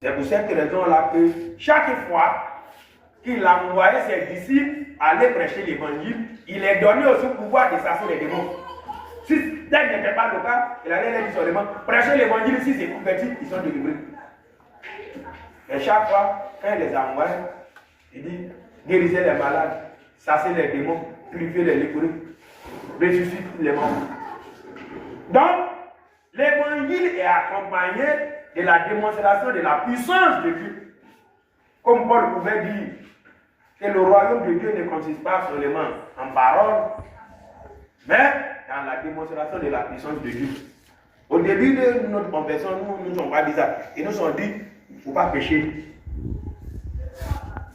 C'est pour cette raison-là que chaque fois qu'il a envoyé ses disciples aller prêcher l'évangile, il est donné aussi le pouvoir de chasser les démons. Si tel n'était pas le cas, il allait leur dire seulement prêcher l'évangile, si c'est converti, ils sont délivrés. Et chaque fois, quand il les a envoyés, il dit guérissez les malades, chassez les démons, purifiez les lépreux, ressuscitez les morts. Donc, l'évangile est accompagné de la démonstration de la puissance de Dieu. Comme Paul pouvait dire que le royaume de Dieu ne consiste pas seulement en paroles, mais dans la démonstration de la puissance de Dieu. Au début de notre conversion, nous ne sommes pas dit ça. Ils nous ont dit, il ne faut pas pécher.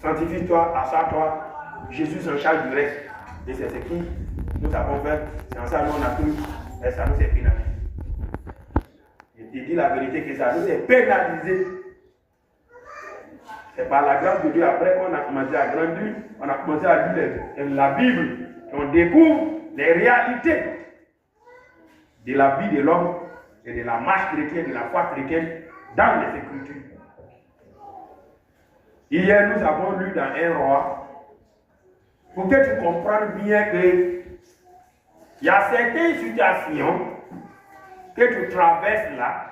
Sanctifie-toi, assure-toi, Jésus s'en charge du reste. Et c'est ce qui nous avons fait. C'est en ça que nous on a cru, et ça nous est pénalisé. Il dit la vérité que ça nous est pénalisé. C'est par la grâce de Dieu, après qu'on a commencé à grandir, on a commencé à lire la Bible, et on découvre les réalités de la vie de l'homme et de la marche chrétienne, de la foi chrétienne dans les Écritures. Hier, nous avons lu dans un roi, pour que tu comprennes bien que il y a certaines situations que tu traverses là,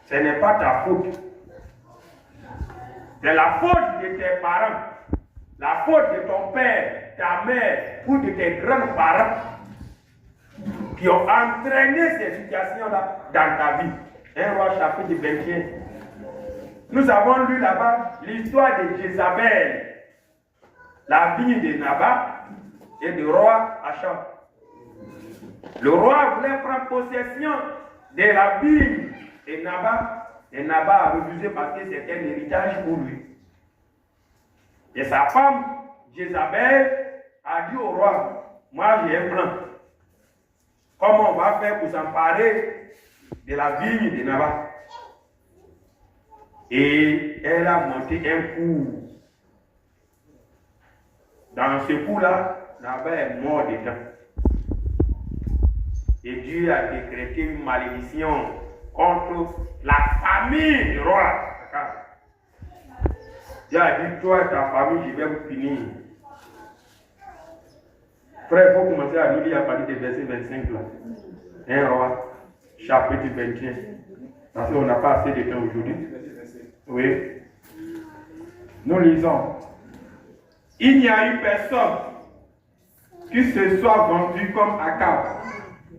ce n'est pas ta faute. C'est la faute de tes parents, la faute de ton père, ta mère ou de tes grands-parents qui ont entraîné ces situations-là dans ta vie. 1 Roi chapitre 21. Nous avons lu là-bas l'histoire de Jézabel, la fille de Nabat et du roi Achab. Le roi voulait prendre possession de la ville de Nabat. Et Nabat a refusé parce que c'était un héritage pour lui. Et sa femme, Jézabel, a dit au roi, moi j'ai un plan. Comment on va faire pour s'emparer de la vigne de Nabat? Et elle a monté un coup. Dans ce coup-là, Nabat est mort dedans. Et Dieu a décrété une malédiction contre la famille du roi. Dieu a dit, toi et ta famille, je vais vous punir. Frère, il faut commencer à nous lire à partir du verset 25 là. 1 Roi, chapitre 21. Parce qu'on n'a pas assez de temps aujourd'hui. Oui. Nous lisons. Il n'y a eu personne qui se soit vendu comme Akab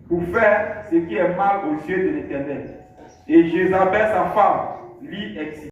pour faire ce qui est mal aux yeux de l'Éternel. Et Jézabel, sa femme, lui excite.